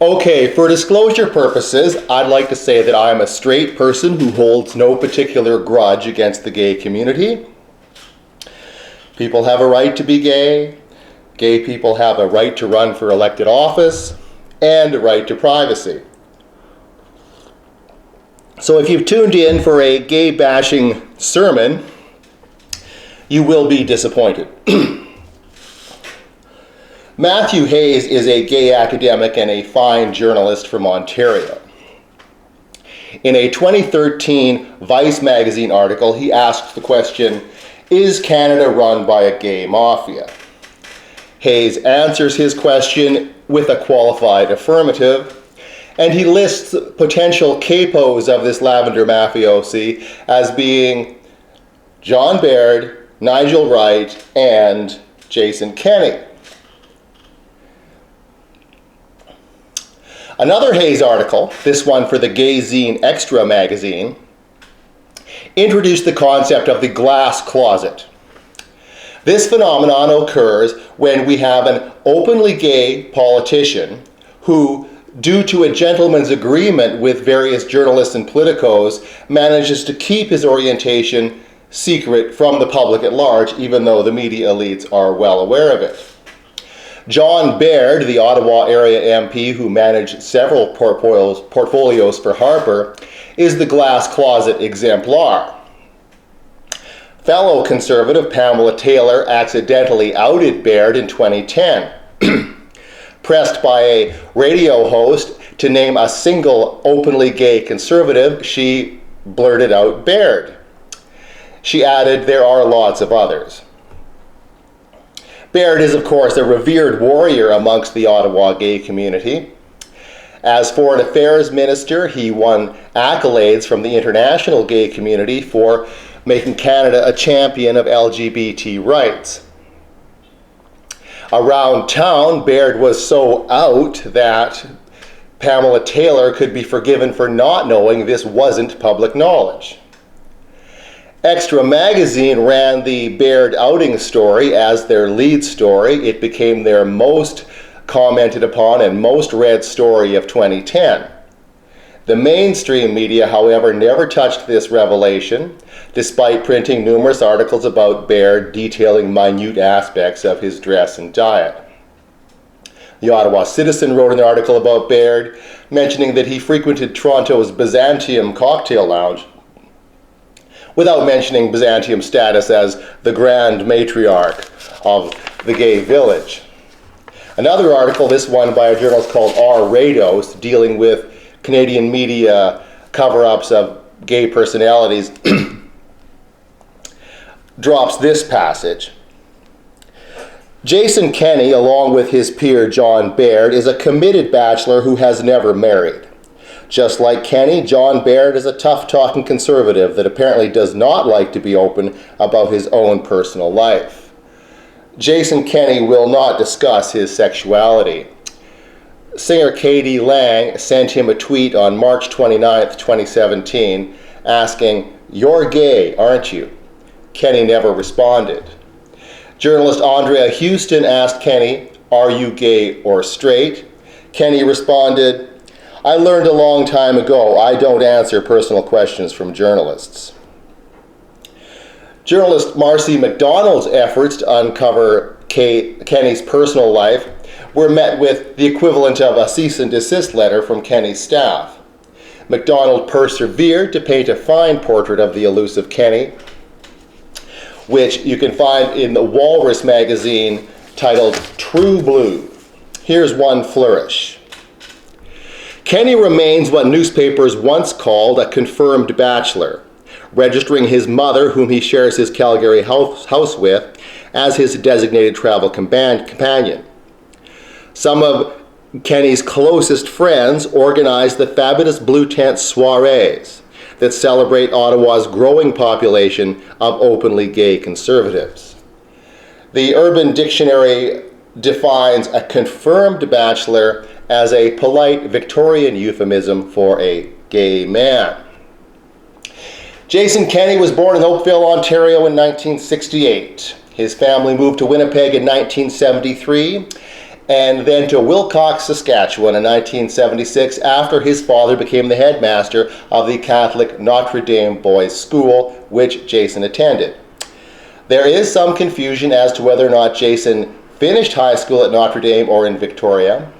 Okay, for disclosure purposes, I'd like to say that I'm a straight person who holds no particular grudge against the gay community. People have a right to be gay. Gay people have a right to run for elected office and a right to privacy. So if you've tuned in for a gay bashing sermon, you will be disappointed. Matthew Hayes is a gay academic and a fine journalist from Ontario. In a 2013 Vice magazine article, he asked the question, "Is Canada run by a gay mafia?" Hayes answers his question with a qualified affirmative, and he lists potential capos of this lavender mafiosi as being John Baird, Nigel Wright, and Jason Kenney. Another Hayes article, this one for the Gay Zine Extra magazine, introduced the concept of the glass closet. This phenomenon occurs when we have an openly gay politician who, due to a gentleman's agreement with various journalists and politicos, manages to keep his orientation secret from the public at large, even though the media elites are well aware of it. John Baird, the Ottawa area MP who managed several portfolios for Harper, is the glass closet exemplar. Fellow Conservative Pamela Taylor accidentally outed Baird in 2010. Pressed by a radio host to name a single openly gay Conservative, she blurted out Baird. She added, "There are lots of others." Baird is, of course, a revered warrior amongst the Ottawa gay community. As Foreign Affairs Minister, he won accolades from the international gay community for making Canada a champion of LGBT rights. Around town, Baird was so out that Pamela Taylor could be forgiven for not knowing this wasn't public knowledge. Extra magazine ran the Baird outing story as their lead story. It became their most commented upon and most read story of 2010. The mainstream media, however, never touched this revelation, despite printing numerous articles about Baird detailing minute aspects of his dress and diet. The Ottawa Citizen wrote an article about Baird, mentioning that he frequented Toronto's Byzantium cocktail lounge, without mentioning Byzantium's status as the grand matriarch of the gay village. Another article, this one by a journalist called R. Rados, dealing with Canadian media cover-ups of gay personalities, drops this passage. Jason Kenney, along with his peer John Baird, is a committed bachelor who has never married. Just like Kenney, John Baird is a tough-talking conservative that apparently does not like to be open about his own personal life. Jason Kenney will not discuss his sexuality. Singer Katie Lang sent him a tweet on March 29, 2017, asking, "You're gay, aren't you?" Kenney never responded. Journalist Andrea Houston asked Kenney, "Are you gay or straight?" Kenney responded, "I learned a long time ago, I don't answer personal questions from journalists." Journalist Marcy McDonald's efforts to uncover Kenney's personal life were met with the equivalent of a cease and desist letter from Kenney's staff. McDonald persevered to paint a fine portrait of the elusive Kenney, which you can find in the Walrus magazine titled True Blue. Here's one flourish. Kenney remains what newspapers once called a confirmed bachelor, registering his mother, whom he shares his Calgary house with, as his designated travel companion. Some of Kenney's closest friends organize the fabulous Blue Tent soirees that celebrate Ottawa's growing population of openly gay conservatives. The Urban Dictionary defines a confirmed bachelor as a polite Victorian euphemism for a gay man. Jason Kenney was born in Oakville, Ontario in 1968. His family moved to Winnipeg in 1973, and then to Wilcox, Saskatchewan in 1976 after his father became the headmaster of the Catholic Notre Dame Boys School, which Jason attended. There is some confusion as to whether or not Jason finished high school at Notre Dame or in Victoria.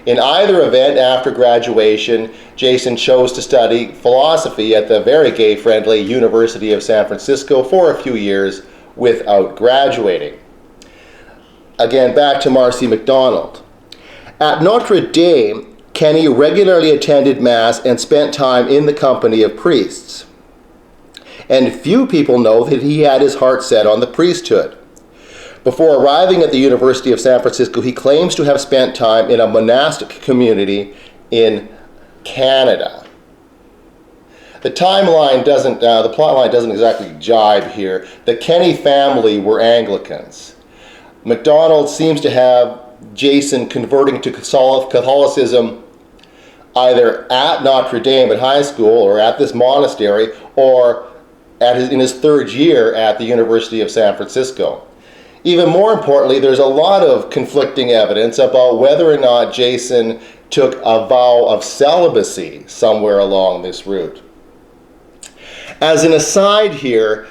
In either event, after graduation, Jason chose to study philosophy at the very gay-friendly University of San Francisco for a few years without graduating. Again, back to Marcy MacDonald. At Notre Dame, Kenney regularly attended Mass and spent time in the company of priests. And few people know that he had his heart set on the priesthood. Before arriving at the University of San Francisco, he claims to have spent time in a monastic community in Canada. The plot line doesn't exactly jibe here. The Kenney family were Anglicans. MacDonald seems to have Jason converting to Catholicism either at Notre Dame at high school or at this monastery, or in his third year at the University of San Francisco. Even more importantly, there's a lot of conflicting evidence about whether or not Jason took a vow of celibacy somewhere along this route. As an aside here,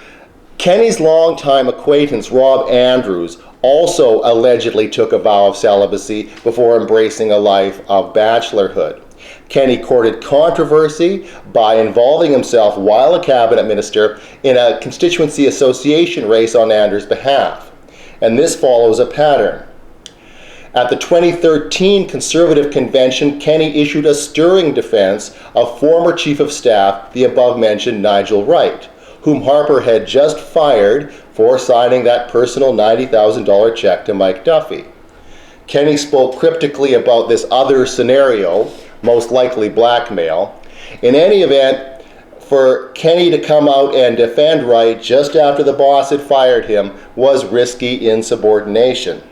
Kenney's longtime acquaintance Rob Andrews also allegedly took a vow of celibacy before embracing a life of bachelorhood. Kenney courted controversy by involving himself while a cabinet minister in a constituency association race on Andrews' behalf. And this follows a pattern. At the 2013 Conservative Convention, Kenney issued a stirring defense of former Chief of Staff, the above-mentioned Nigel Wright, whom Harper had just fired for signing that personal $90,000 check to Mike Duffy. Kenney spoke cryptically about this other scenario, most likely blackmail. In any event, for Kenney to come out and defend Wright just after the boss had fired him was risky insubordination.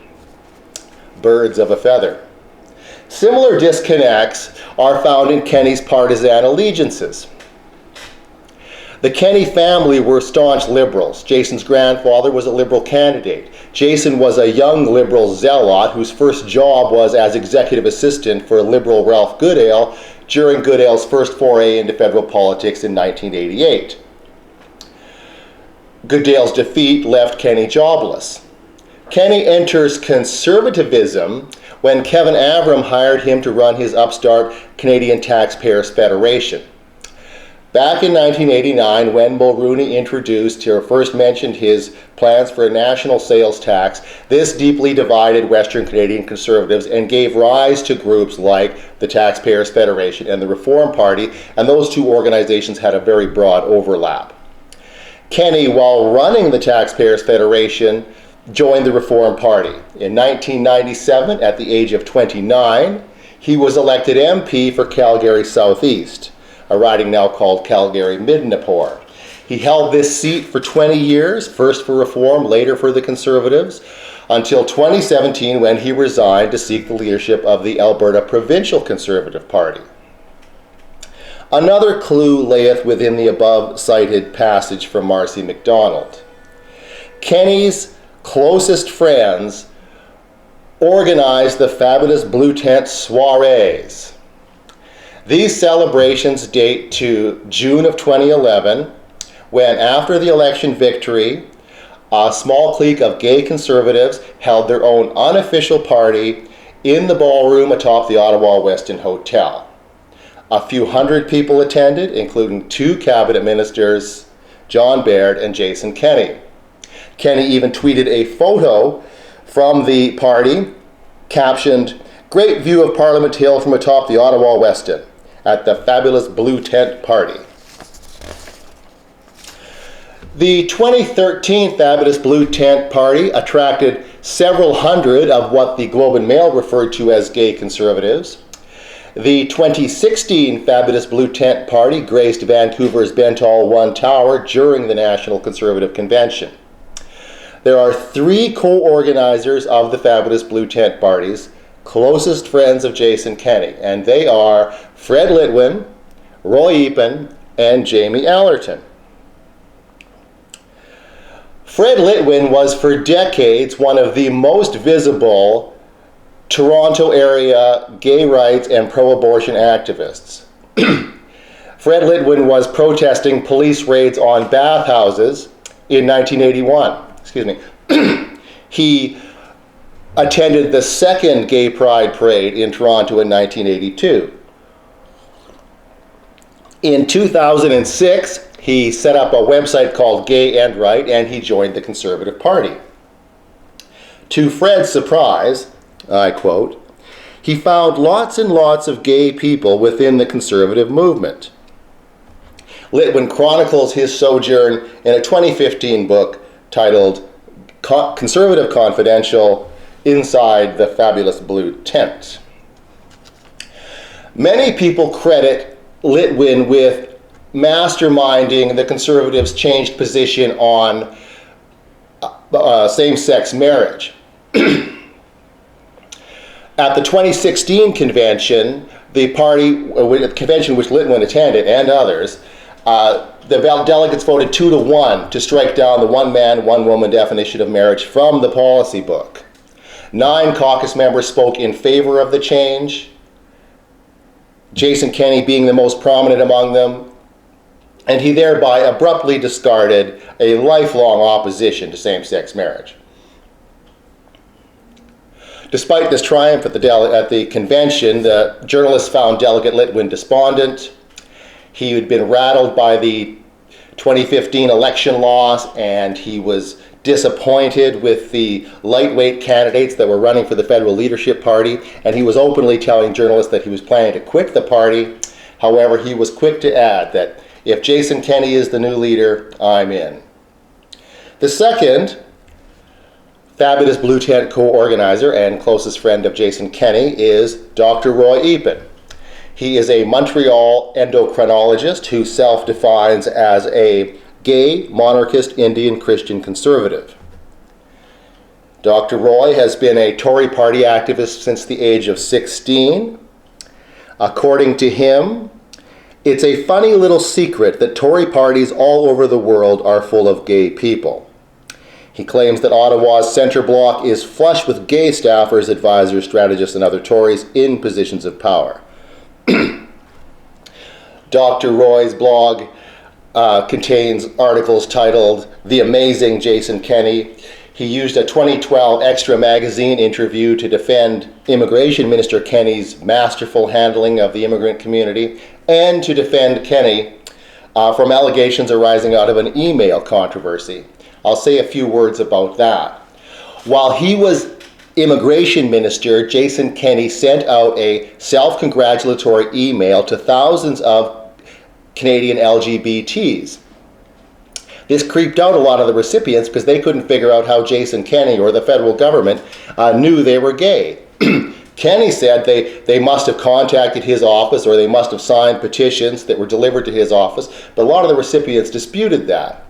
Birds of a feather. Similar disconnects are found in Kenney's partisan allegiances. The Kenney family were staunch liberals. Jason's grandfather was a liberal candidate. Jason was a young liberal zealot whose first job was as executive assistant for Liberal Ralph Goodale during Goodale's first foray into federal politics in 1988. Goodale's defeat left Kenney jobless. Kenney enters conservatism when Kevin Avram hired him to run his upstart Canadian Taxpayers Federation. Back in 1989, when Mulroney introduced or first mentioned his plans for a national sales tax, this deeply divided Western Canadian Conservatives and gave rise to groups like the Taxpayers Federation and the Reform Party, and those two organizations had a very broad overlap. Kenney, while running the Taxpayers Federation, joined the Reform Party. In 1997, at the age of 29, he was elected MP for Calgary Southeast, a riding now called Calgary-Midnapore. He held this seat for 20 years, first for Reform, later for the Conservatives, until 2017 when he resigned to seek the leadership of the Alberta Provincial Conservative Party. Another clue layeth within the above-cited passage from Marcy MacDonald. Kenney's closest friends organized the fabulous Blue Tent soirees. These celebrations date to June of 2011, when after the election victory, a small clique of gay conservatives held their own unofficial party in the ballroom atop the Ottawa Westin Hotel. A few hundred people attended, including two cabinet ministers, John Baird and Jason Kenney. Kenney even tweeted a photo from the party captioned, "Great view of Parliament Hill from atop the Ottawa Westin at the fabulous Blue Tent Party." The 2013 Fabulous Blue Tent Party attracted several hundred of what the Globe and Mail referred to as gay conservatives. The 2016 Fabulous Blue Tent Party graced Vancouver's Bentall One Tower during the National Conservative Convention. There are three co-organizers of the Fabulous Blue Tent Parties, closest friends of Jason Kenney, and they are Fred Litwin, Roy Eapen, and Jamie Allerton. Fred Litwin was for decades one of the most visible Toronto area gay rights and pro-abortion activists. Fred Litwin was protesting police raids on bathhouses in 1981. Excuse me. He attended the second gay pride parade in Toronto in 1982. In 2006, he set up a website called Gay and Right, and he joined the Conservative Party. To Fred's surprise, I quote, he found lots and lots of gay people within the conservative movement. Litwin chronicles his sojourn in a 2015 book titled Conservative Confidential, Inside the Fabulous Blue Tent. Many people credit Litwin with masterminding the Conservatives' changed position on same-sex marriage. At the 2016 convention, the convention which Litwin attended and others, the delegates voted 2-1 to strike down the one-man, one-woman definition of marriage from the policy book. 9 caucus members spoke in favor of the change, Jason Kenney being the most prominent among them, and he thereby abruptly discarded a lifelong opposition to same-sex marriage. Despite this triumph at the convention, the journalists found Delegate Litwin despondent. He had been rattled by the 2015 election loss, and he was disappointed with the lightweight candidates that were running for the federal leadership party, and he was openly telling journalists that he was planning to quit the party. However, he was quick to add that if Jason Kenney is the new leader, I'm in. The second Fabulous Blue Tent co-organizer and closest friend of Jason Kenney is Dr. Roy Eapen. He is a Montreal endocrinologist who self-defines as a gay, monarchist, Indian Christian conservative. Dr. Roy has been a Tory party activist since the age of 16. According to him, it's a funny little secret that Tory parties all over the world are full of gay people. He claims that Ottawa's centre block is flush with gay staffers, advisors, strategists, and other Tories in positions of power. Dr. Roy's blog contains articles titled The Amazing Jason Kenney. He used a 2012 Extra magazine interview to defend Immigration Minister Kenney's masterful handling of the immigrant community and to defend Kenney from allegations arising out of an email controversy. I'll say a few words about that. While he was Immigration Minister, Jason Kenney sent out a self-congratulatory email to thousands of Canadian LGBTs. This creeped out a lot of the recipients because they couldn't figure out how Jason Kenney or the federal government knew they were gay. Kenney said they must have contacted his office or they must have signed petitions that were delivered to his office, but a lot of the recipients disputed that.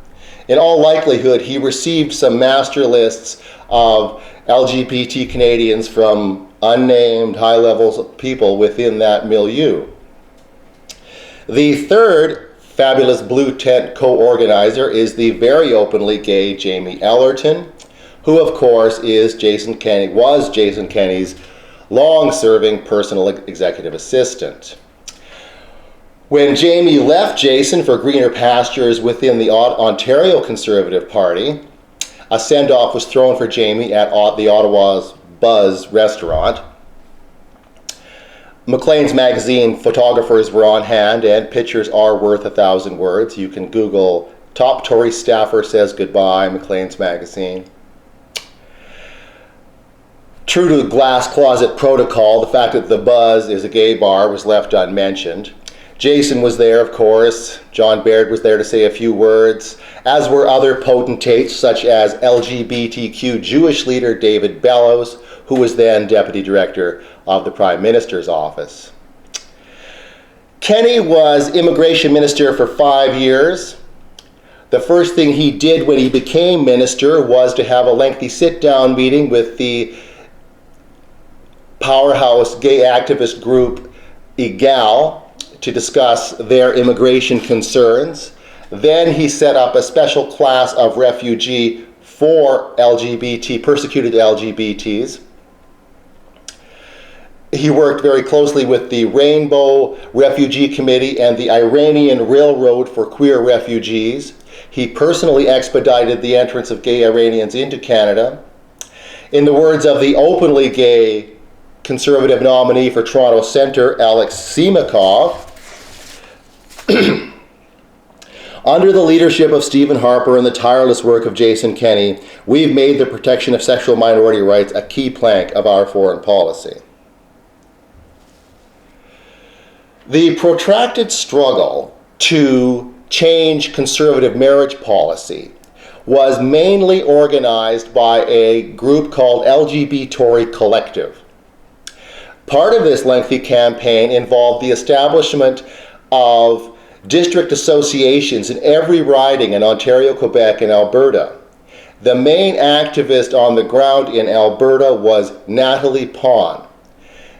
In all likelihood, he received some master lists of LGBT Canadians from unnamed high-level people within that milieu. The third Fabulous Blue Tent co-organizer is the very openly gay Jamie Ellerton, who of course was Jason Kenney's long-serving personal executive assistant. When Jamie left Jason for greener pastures within the Ontario Conservative Party, a send-off was thrown for Jamie at the Ottawa's Buzz restaurant. Maclean's magazine photographers were on hand, and pictures are worth 1,000 words. You can Google "Top Tory Staffer Says Goodbye, Maclean's magazine." True to glass closet protocol, the fact that the Buzz is a gay bar was left unmentioned. Jason was there, of course. John Baird was there to say a few words, as were other potentates such as LGBTQ Jewish leader David Bellows, who was then Deputy Director of the Prime Minister's office. Kenney was Immigration Minister for 5 years. The first thing he did when he became minister was to have a lengthy sit-down meeting with the powerhouse gay activist group EGAL to discuss their immigration concerns. Then he set up a special class of refugee for persecuted LGBTs. He worked very closely with the Rainbow Refugee Committee and the Iranian Railroad for Queer Refugees. He personally expedited the entrance of gay Iranians into Canada. In the words of the openly gay Conservative nominee for Toronto Centre, Alex Simakov, under the leadership of Stephen Harper and the tireless work of Jason Kenney, we've made the protection of sexual minority rights a key plank of our foreign policy. The protracted struggle to change conservative marriage policy was mainly organized by a group called LGBT Tory Collective. Part of this lengthy campaign involved the establishment of district associations in every riding in Ontario, Quebec, and Alberta. The main activist on the ground in Alberta was Natalie Pon.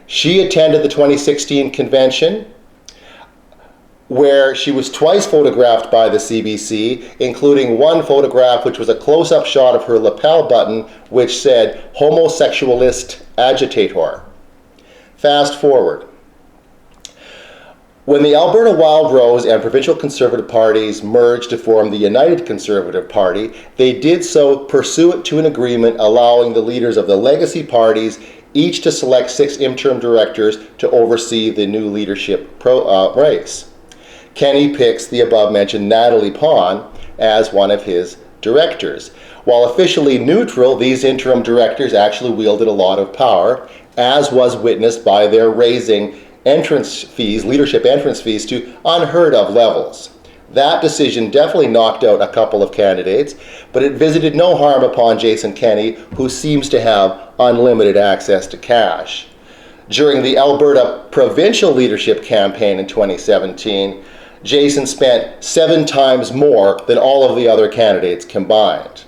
She attended the 2016 convention, where she was twice photographed by the CBC, including one photograph which was a close-up shot of her lapel button which said, "Homosexualist Agitator." Fast forward. When the Alberta Wild Rose and provincial Conservative parties merged to form the United Conservative Party, they did so pursuant to an agreement allowing the leaders of the legacy parties each to select 6 interim directors to oversee the new leadership race. Kenney picks the above-mentioned Natalie Pon as one of his directors. While officially neutral, these interim directors actually wielded a lot of power, as was witnessed by their raising entrance fees, leadership entrance fees, to unheard of levels. That decision definitely knocked out a couple of candidates, but it visited no harm upon Jason Kenney, who seems to have unlimited access to cash. During the Alberta provincial leadership campaign in 2017, Jason spent 7 times more than all of the other candidates combined.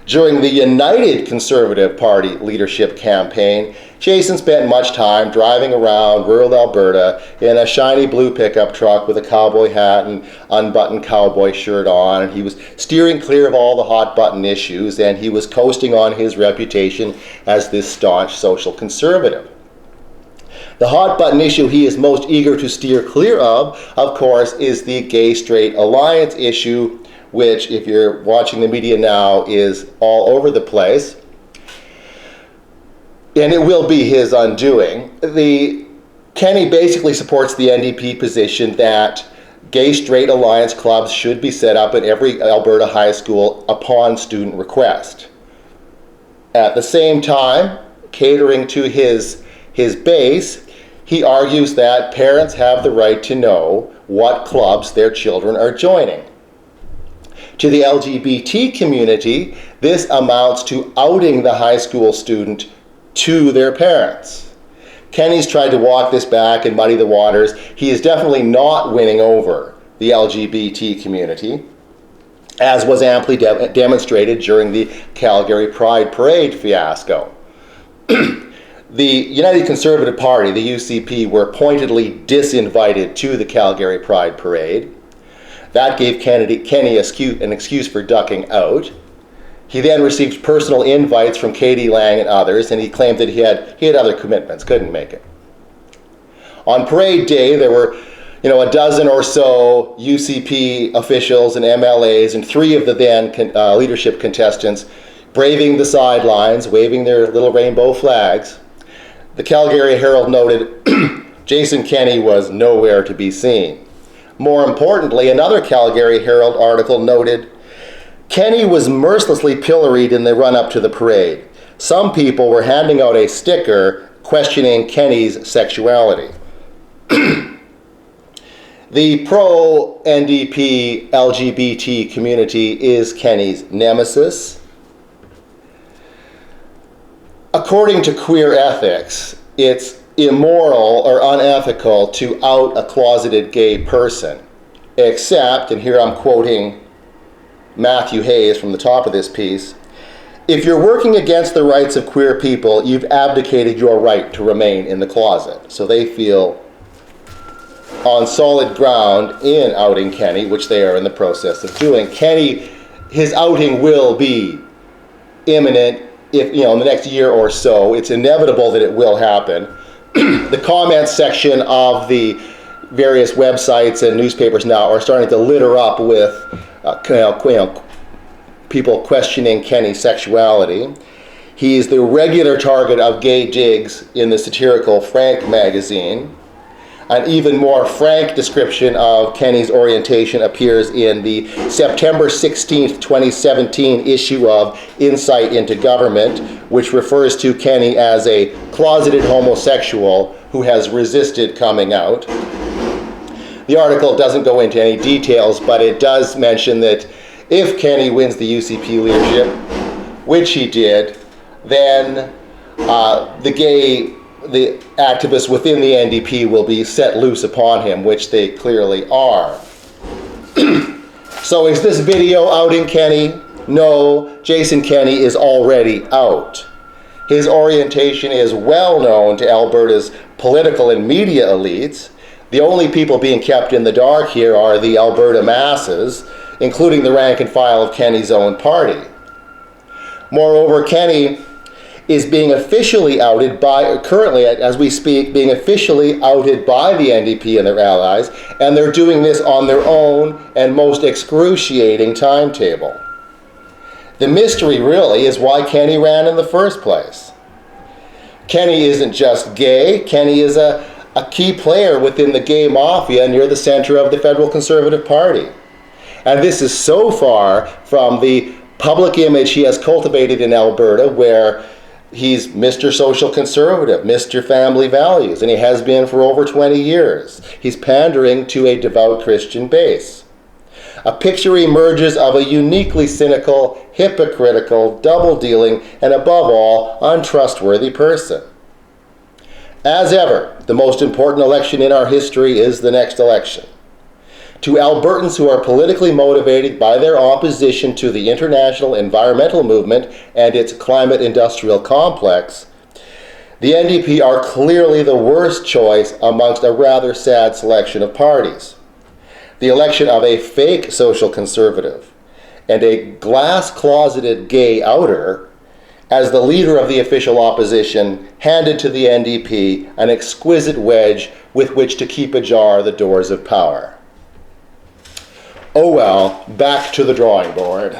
During the United Conservative Party leadership campaign, Jason spent much time driving around rural Alberta in a shiny blue pickup truck with a cowboy hat and unbuttoned cowboy shirt on, and he was steering clear of all the hot button issues, and he was coasting on his reputation as this staunch social conservative. The hot button issue he is most eager to steer clear of course, is the gay-straight alliance issue, which, if you're watching the media now, is all over the place. And it will be his undoing. Kenney basically supports the NDP position that gay-straight alliance clubs should be set up at every Alberta high school upon student request. At the same time, catering to his base, he argues that parents have the right to know what clubs their children are joining. To the LGBT community, this amounts to outing the high school student to their parents. Kenney's tried to walk this back and muddy the waters. He is definitely not winning over the LGBT community, as was amply demonstrated during the Calgary Pride Parade fiasco. The United Conservative Party, the UCP, were pointedly disinvited to the Calgary Pride Parade. That gave Kenney an excuse for ducking out. He then received personal invites from Katie Lang and others, and he claimed that he had other commitments, couldn't make it. On parade day, there were a dozen or so UCP officials and MLAs and 3 of the then leadership contestants braving the sidelines, waving their little rainbow flags. The Calgary Herald noted Jason Kenney was nowhere to be seen. More importantly, another Calgary Herald article noted Kenney was mercilessly pilloried in the run-up to the parade. Some people were handing out a sticker questioning Kenney's sexuality. The pro-NDP LGBT community is Kenney's nemesis. According to queer ethics, it's immoral or unethical to out a closeted gay person, except, and here I'm quoting Matthew Hayes from the top of this piece, if you're working against the rights of queer people, you've abdicated your right to remain in the closet. So they feel on solid ground in outing Kenney, which they are in the process of doing. Kenney, his outing will be imminent. If in the next year or so, it's inevitable that it will happen. The comments section of the various websites and newspapers now are starting to litter up with people questioning Kenney's sexuality. He is the regular target of gay digs in the satirical Frank magazine. An even more frank description of Kenney's orientation appears in the September 16th, 2017 issue of Insight into Government, which refers to Kenney as a closeted homosexual who has resisted coming out. The article doesn't go into any details, but it does mention that if Kenney wins the UCP leadership, which he did, then the activists within the NDP will be set loose upon him, which they clearly are. So is this video outing Kenney? No, Jason Kenney is already out. His orientation is well known to Alberta's political and media elites. The only people being kept in the dark here are the Alberta masses, including the rank and file of Kenney's own party. Moreover, Kenney is being officially outed currently as we speak, being officially outed by the NDP and their allies, and they're doing this on their own and most excruciating timetable. The mystery really is why Kenney ran in the first place. Kenney isn't just gay, Kenney is a key player within the gay mafia near the center of the Federal Conservative Party. And this is so far from the public image he has cultivated in Alberta, where he's Mr. Social Conservative, Mr. Family Values, and he has been for over 20 years. He's pandering to a devout Christian base. A picture emerges of a uniquely cynical, hypocritical, double-dealing, and above all, untrustworthy person. As ever, the most important election in our history is the next election. To Albertans who are politically motivated by their opposition to the international environmental movement and its climate industrial complex, the NDP are clearly the worst choice amongst a rather sad selection of parties. The election of a fake social conservative and a glass-closeted gay outer as the leader of the official opposition handed to the NDP an exquisite wedge with which to keep ajar the doors of power. Oh well, back to the drawing board.